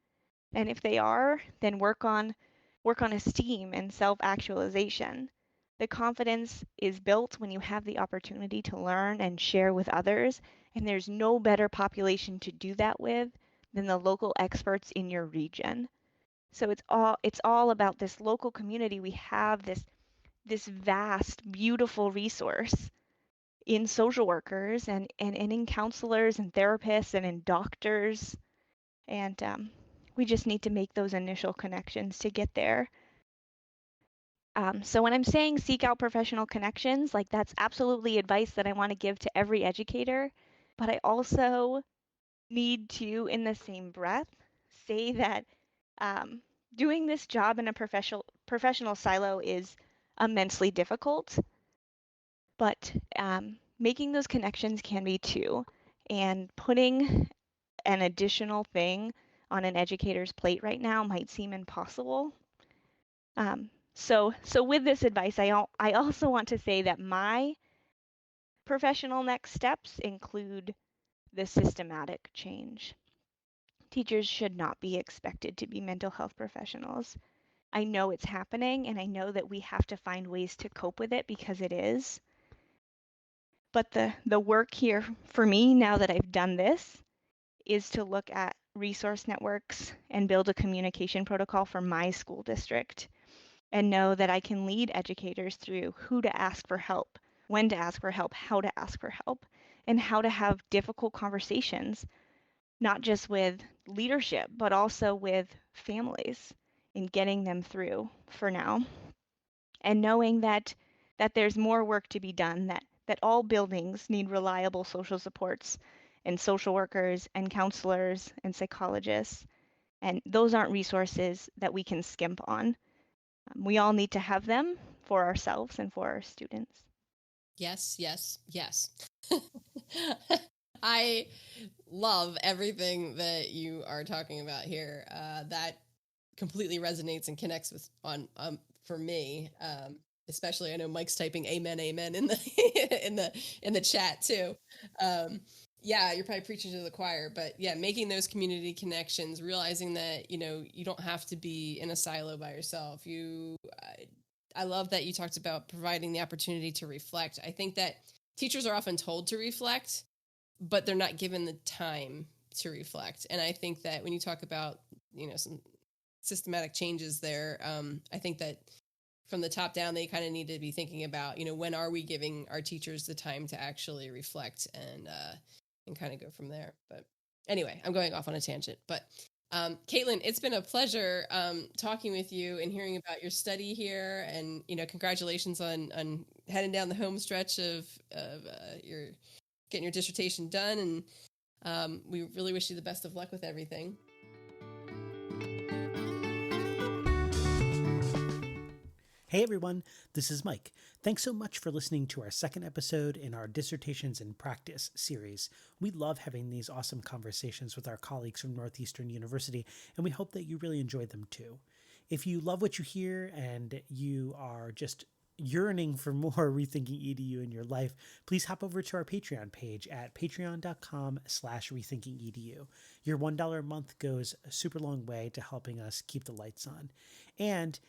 Speaker 6: And if they are, then work on esteem and self-actualization. The confidence is built when you have the opportunity to learn and share with others, and there's no better population to do that with than the local experts in your region. So it's all about this local community. We have this vast, beautiful resource in social workers and in counselors and therapists and in doctors. And we just need to make those initial connections to get there. So when I'm saying seek out professional connections, like that's absolutely advice that I want to give to every educator. But I also need to, in the same breath, say that doing this job in a professional silo is immensely difficult. But making those connections can be too. And putting an additional thing on an educator's plate right now might seem impossible. So with this advice, I also want to say that my professional next steps include the systematic change. Teachers should not be expected to be mental health professionals. I know it's happening, and I know that we have to find ways to cope with it because it is. But the work here for me, now that I've done this, is to look at resource networks and build a communication protocol for my school district, and know that I can lead educators through who to ask for help, when to ask for help, how to ask for help, and how to have difficult conversations, not just with leadership, but also with families in getting them through for now. And knowing that there's more work to be done, that all buildings need reliable social supports and social workers and counselors and psychologists. And those aren't resources that we can skimp on. We all need to have them for ourselves and for our students.
Speaker 3: Yes, yes, yes. I love everything that you are talking about here. That completely resonates and connects with for me. Especially, I know Mike's typing "Amen, Amen" in the in the chat too. Yeah, you're probably preaching to the choir, but yeah, making those community connections, realizing that you don't have to be in a silo by yourself. I love that you talked about providing the opportunity to reflect. I think that teachers are often told to reflect, but they're not given the time to reflect. And I think that when you talk about some systematic changes there, I think that from the top down, they kind of need to be thinking about, when are we giving our teachers the time to actually reflect and kind of go from there. But anyway, I'm going off on a tangent. But Katelyn, it's been a pleasure talking with you and hearing about your study here, and congratulations on heading down the home stretch of your getting your dissertation done, and we really wish you the best of luck with everything.
Speaker 1: Hey everyone, this is Mike. Thanks so much for listening to our second episode in our Dissertations in Practice series. We love having these awesome conversations with our colleagues from Northeastern University, and we hope that you really enjoyed them too. If you love what you hear and you are just yearning for more Rethinking EDU in your life, please hop over to our Patreon page at patreon.com/rethinkingedu. Your $1 a month goes a super long way to helping us keep the lights on. And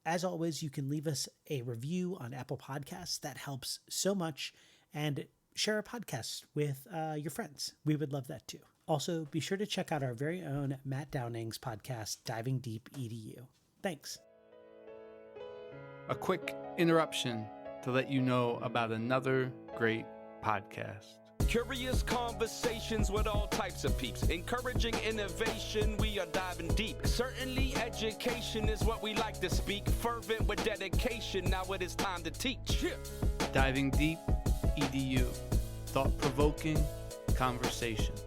Speaker 1: as always, you can leave us a review on Apple Podcasts. That helps so much. And share our podcast with your friends. We would love that too. Also, be sure to check out our very own Matt Downing's podcast, Diving Deep EDU. Thanks.
Speaker 7: A quick interruption to let you know about another great podcast.
Speaker 8: Curious conversations with all types of peeps. Encouraging innovation, we are diving deep. Certainly education is what we like to speak. Fervent with dedication, now it is time to teach.
Speaker 7: Diving Deep EDU. Thought-provoking conversations.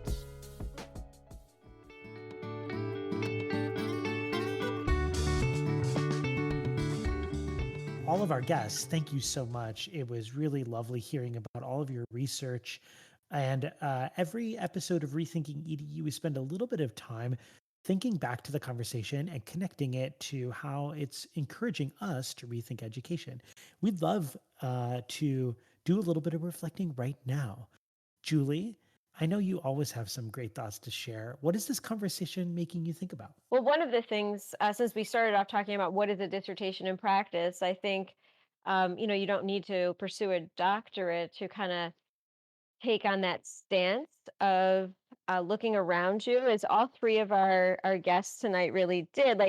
Speaker 1: All of our guests, thank you so much. It was really lovely hearing about all of your research. And every episode of Rethinking EDU, we spend a little bit of time thinking back to the conversation and connecting it to how it's encouraging us to rethink education. We'd love to do a little bit of reflecting right now. Julie, I know you always have some great thoughts to share. What is this conversation making you think about?
Speaker 2: Well, one of the things, since we started off talking about what is a dissertation in practice, I think, you don't need to pursue a doctorate to kind of take on that stance of looking around you, as all three of our guests tonight really did.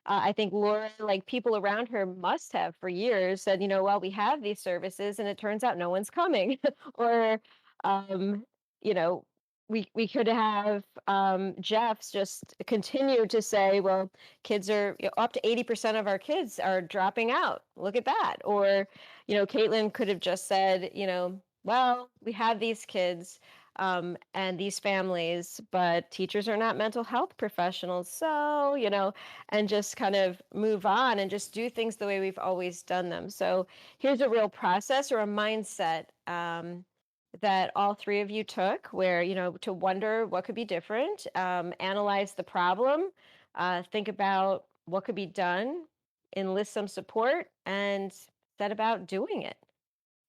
Speaker 2: I think Laura, people around her must have for years said, well, we have these services and it turns out no one's coming. Or, we could have Jeff's just continue to say, well, kids are up to 80% of our kids are dropping out. Look at that. Or, Katelyn could have just said, well, we have these kids and these families, but teachers are not mental health professionals. So, and just kind of move on and just do things the way we've always done them. So here's a real process or a mindset that all three of you took where, to wonder what could be different, analyze the problem, think about what could be done, enlist some support, and set about doing it.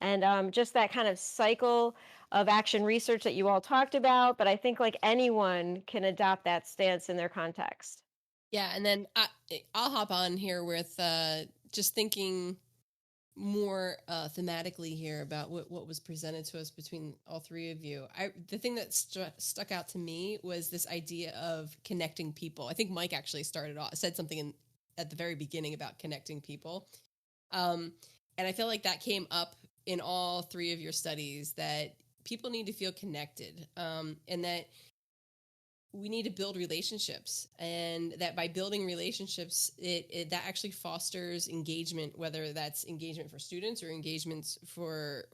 Speaker 2: And just that kind of cycle of action research that you all talked about, but I think anyone can adopt that stance in their context.
Speaker 3: Yeah, and then I'll hop on here with just thinking more thematically here about what was presented to us between all three of you. The thing that stuck out to me was this idea of connecting people. I think Mike actually said something at the very beginning about connecting people. And I feel like that came up in all three of your studies, that people need to feel connected, and that we need to build relationships, and that by building relationships, that actually fosters engagement, whether that's engagement for students or engagements for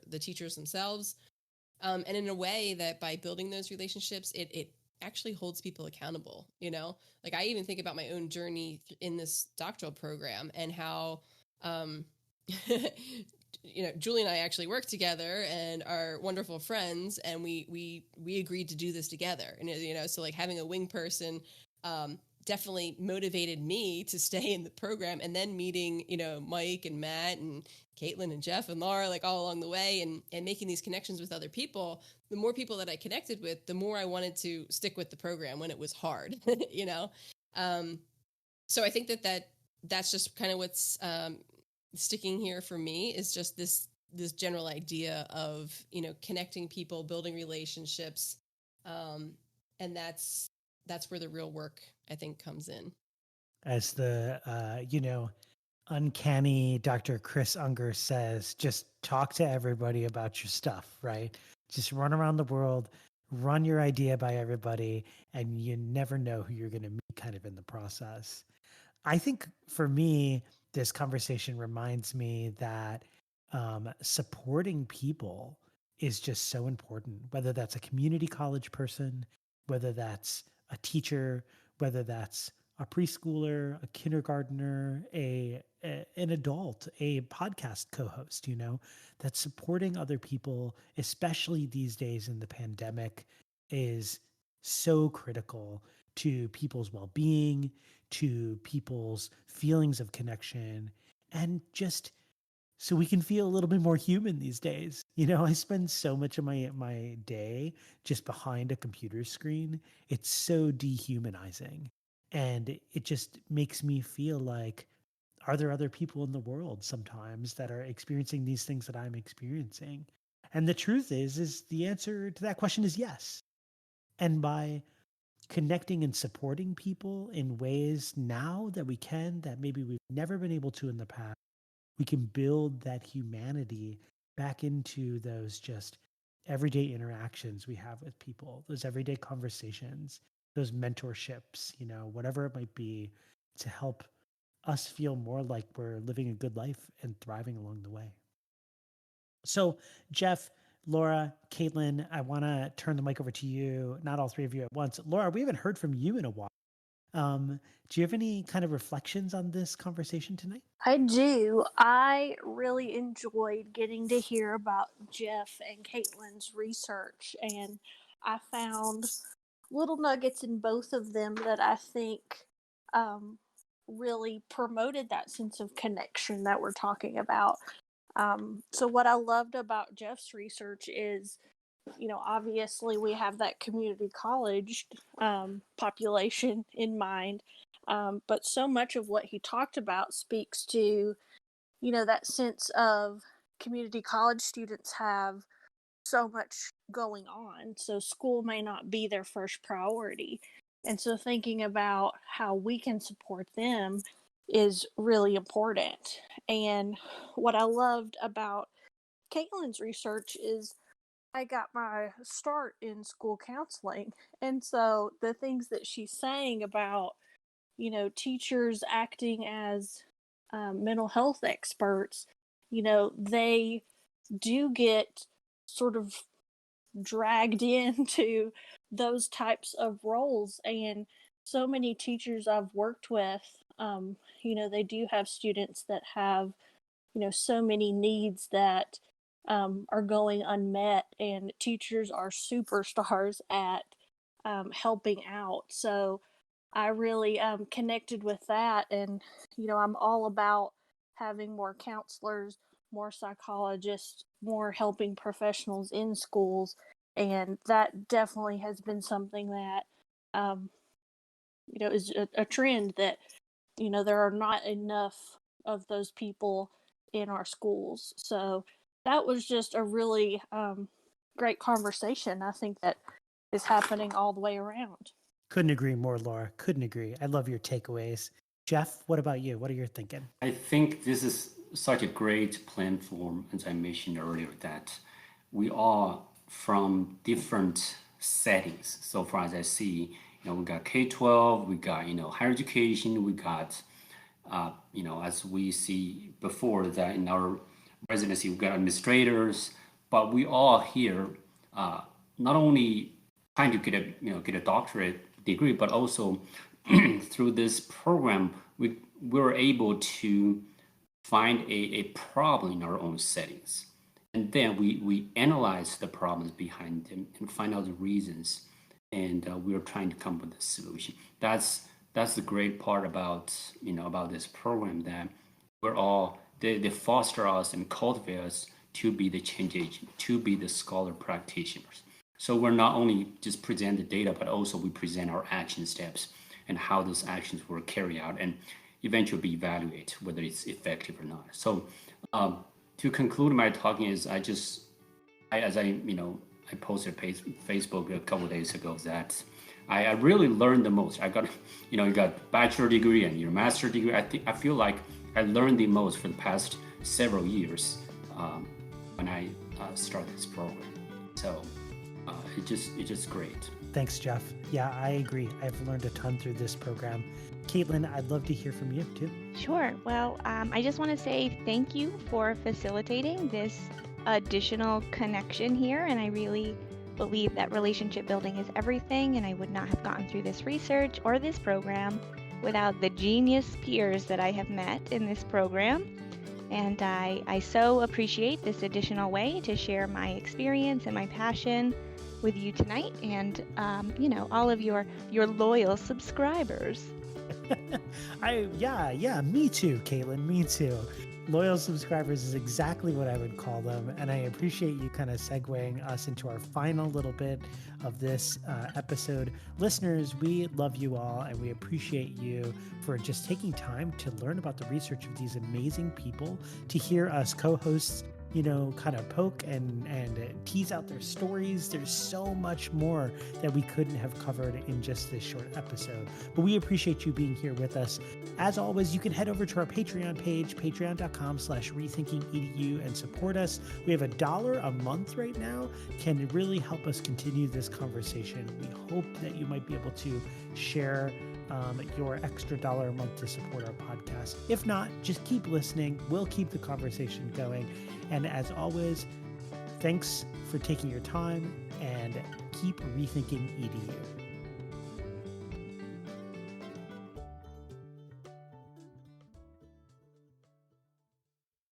Speaker 3: the teachers themselves. And in a way that by building those relationships, it actually holds people accountable. I even think about my own journey in this doctoral program and how, Julie and I actually work together and are wonderful friends, and we agreed to do this together. And so having a wing person definitely motivated me to stay in the program, and then meeting Mike and Matt and Katelyn and Jeff and Laura all along the way, and making these connections with other people. The more people that I connected with, the more I wanted to stick with the program when it was hard. So I think that's just kind of what's sticking here for me, is just this general idea of connecting people, building relationships, and that's where the real work, I think, comes in.
Speaker 1: As the uncanny Dr. Chris Unger says, just talk to everybody about your stuff, right? Just run around the world, run your idea by everybody, and you never know who you're going to meet kind of in the process. I think for me, this conversation reminds me that supporting people is just so important, whether that's a community college person, whether that's a teacher, whether that's a preschooler, a kindergartner, an adult, a podcast co-host, that supporting other people, especially these days in the pandemic, is so critical to people's well-being, to people's feelings of connection, and just so we can feel a little bit more human these days. I spend so much of my day just behind a computer screen. It's so dehumanizing. And it just makes me feel like, are there other people in the world sometimes that are experiencing these things that I'm experiencing? And the truth is the answer to that question is yes. And by connecting and supporting people in ways now that we can, that maybe we've never been able to in the past, we can build that humanity back into those just everyday interactions we have with people, those everyday conversations, those mentorships, whatever it might be, to help us feel more like we're living a good life and thriving along the way. So, Jeff, Laura, Katelyn, I want to turn the mic over to you, not all three of you at once. Laura, we haven't heard from you in a while. Do you have any kind of reflections on this conversation tonight?
Speaker 4: I do. I really enjoyed getting to hear about Jeff and Katelyn's research, and I found little nuggets in both of them that I think really promoted that sense of connection that we're talking about. So what I loved about Jeff's research is, obviously we have that community college population in mind, but so much of what he talked about speaks to, that sense of community college students have so much going on, so school may not be their first priority. And so thinking about how we can support them is really important. And what I loved about Katelyn's research is I got my start in school counseling. And so the things that she's saying about, teachers acting as mental health experts, they do get sort of dragged into those types of roles. And so many teachers I've worked with, they do have students that have, so many needs that are going unmet, and teachers are superstars at helping out. So I really connected with that. And, I'm all about having more counselors, more psychologists, more helping professionals in schools. And that definitely has been something that, is a trend that, there are not enough of those people in our schools. So that was just a really great conversation. I think that is happening all the way around.
Speaker 1: Couldn't agree more, Laura. Couldn't agree. I love your takeaways. Jeff, what about you? What are you thinking?
Speaker 5: I think this is such a great platform, as I mentioned earlier, that we are from different settings. So far as I see, we got K-12, we got, higher education, we got, as we see before that in our residency, we got administrators, but we all here not only trying to get a doctorate degree, but also through this program, we were able to find a problem in our own settings. And then we analyze the problems behind them and find out the reasons. And we are trying to come up with a solution. That's the great part about, about this program, that we're all, they foster us and cultivate us to be the change agent, to be the scholar practitioners. So we're not only just present the data, but also we present our action steps and how those actions were carried out, and eventually be evaluated whether it's effective or not. So to conclude my talking is, I posted Facebook a couple of days ago that I really learned the most. I got, you got bachelor degree and your master degree. I feel like I learned the most for the past several years when I started this program. So it's just great.
Speaker 1: Thanks, Jeff. Yeah, I agree. I've learned a ton through this program. Katelyn, I'd love to hear from you too.
Speaker 6: Sure. Well, I just want to say thank you for facilitating this additional connection here. And I really believe that relationship building is everything. And I would not have gotten through this research or this program without the genius peers that I have met in this program. And I so appreciate this additional way to share my experience and my passion with you tonight and, all of your loyal subscribers.
Speaker 1: Yeah, me too, Katelyn, me too. Loyal subscribers is exactly what I would call them. And I appreciate you kind of segueing us into our final little bit of this episode. Listeners, we love you all and we appreciate you for just taking time to learn about the research of these amazing people, to hear us co-hosts kind of poke and tease out their stories. There's so much more that we couldn't have covered in just this short episode. But we appreciate you being here with us. As always, you can head over to our Patreon page, patreon.com/rethinkingedu, and support us. We have $1 a month right now, can really help us continue this conversation. We hope that you might be able to share your extra $1 a month to support our podcast. If not, just keep listening. We'll keep the conversation going. And as always, thanks for taking your time and keep rethinking EDU.